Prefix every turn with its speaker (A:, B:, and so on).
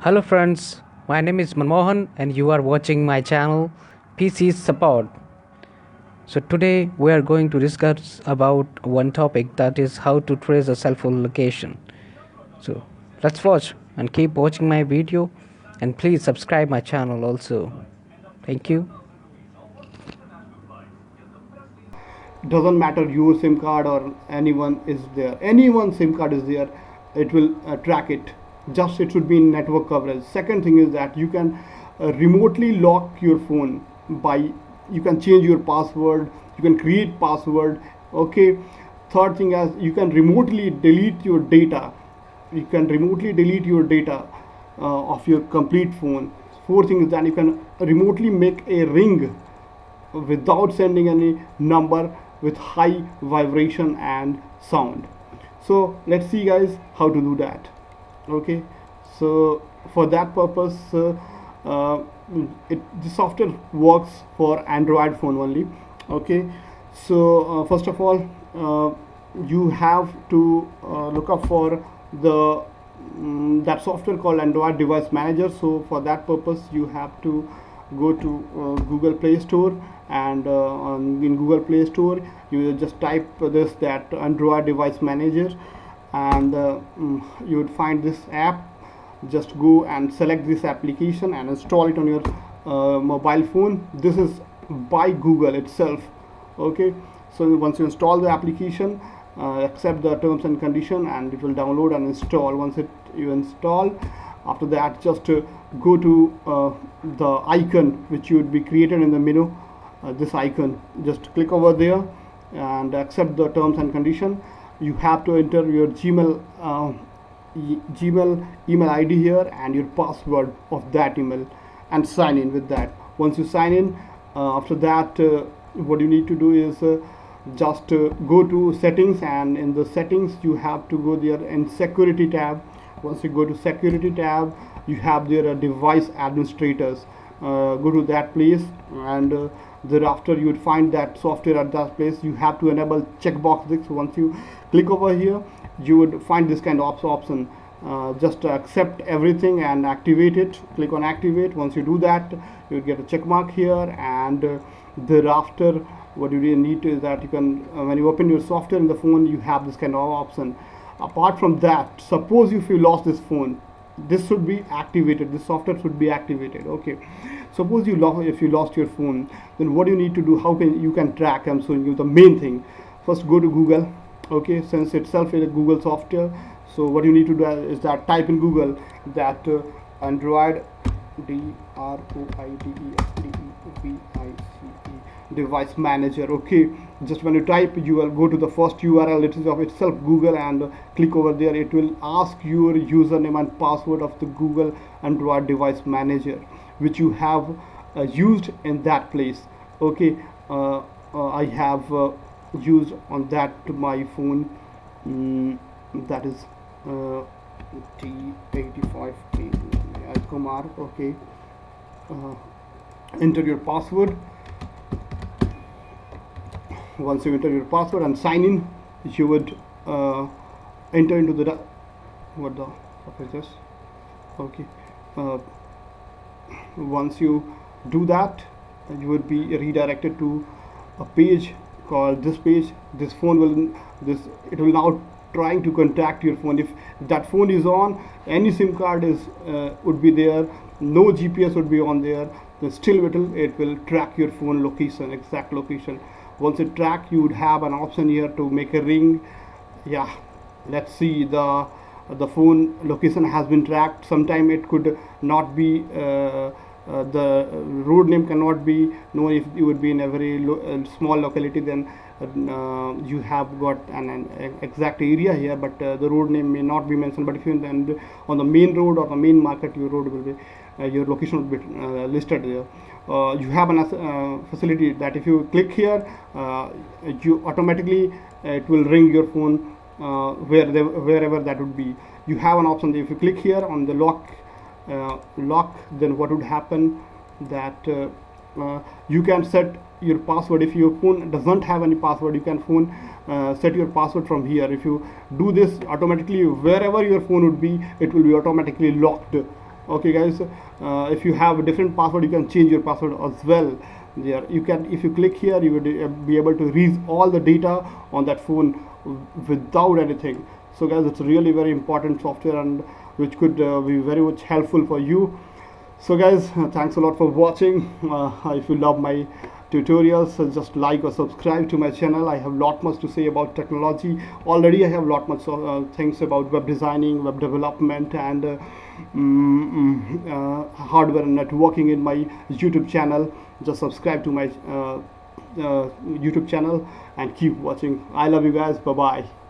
A: Hello friends, my name is Manmohan and you are watching my channel PC Support. So today we are going to discuss about one topic, that is how to trace a cell phone location. So let's watch and keep watching my video, and please subscribe my channel also. Thank you.
B: Doesn't matter your SIM card or anyone's SIM card is there, it will track it. Just it should be in network coverage. Second thing is that you can remotely lock your phone by, you can change your password, you can create password. Okay. Third thing is you can remotely delete your data. Of your complete phone. Fourth thing is that you can remotely make a ring without sending any number, with high vibration and sound. So let's see guys how to do that. Okay, so for that purpose the software works for Android phone only. Okay, so first of all you have to look up for the that software called Android Device Manager. So for that purpose you have to go to Google Play Store, and in Google Play Store you just type this, that Android Device Manager, and you would find this app. Just go and select this application and install it on your mobile phone. This is by Google itself. Okay, so once you install the application, accept the terms and condition, and it will download and install. Once you install, after that just go to the icon which would be created in the menu. This icon, just click over there and accept the terms and condition. You have to enter your Gmail email ID here and your password of that email, and sign in with that. Once you sign in, after that what you need to do is just go to settings, and in the settings you have to go there in security tab. Once you go to security tab, you have there device administrators. Go to that place, and thereafter you would find that software at that place. You have to enable checkbox this. Once you click over here, you would find this kind of option. Just accept everything and activate it. Click on activate. Once you do that, you will get a check mark here, and thereafter what you really need to is that you can when you open your software in the phone, you have this kind of option. Apart from that, suppose if you lost this phone, this should be activated, this software should be activated. Okay, suppose if you lost your phone, then what you need to do, how can you can track? I'm showing you the main thing. First go to Google. Okay, since itself is a Google software, so what you need to do is that type in Google that Android device manager. Okay, just when you type, you will go to the first URL, it is of itself Google, and click over there. It will ask your username and password of the Google Android Device Manager which you have used in that place. Okay, I have used on that my phone, that is T85K Kumar. Okay, enter your password. Once you enter your password and sign in, you would enter into the what is this? Okay, once you do that, you would be redirected to a page called this page. This phone will it will now trying to contact your phone. If that phone is on, any SIM card is would be there, no GPS would be on there, then still it will track your phone location, exact location. Once it track, you would have an option here to make a ring. Yeah, let's see, the phone location has been tracked. Sometime it could not be the road name cannot be known. If you would be in a very small locality, then you have got an exact area here, but the road name may not be mentioned. But if you on the main road or the main market, your road will be your location will be listed there. You have a facility that if you click here, you automatically it will ring your phone wherever that would be. You have an option that if you click here on the lock, then what would happen, that you can set your password. If your phone doesn't have any password, you can set your password from here. If you do this automatically, wherever your phone would be, it will be automatically locked Okay guys, if you have a different password, you can change your password as well. There you can, if you click here, you would be able to read all the data on that phone without anything. So guys, it's really very important software, and which could be very much helpful for you. So guys, thanks a lot for watching. If you love my tutorials, just like or subscribe to my channel. I have lot much to say about technology. Already I have lot much things about web designing, web development, and hardware and networking in my YouTube channel. Just subscribe to my YouTube channel and keep watching. I love you guys. Bye bye.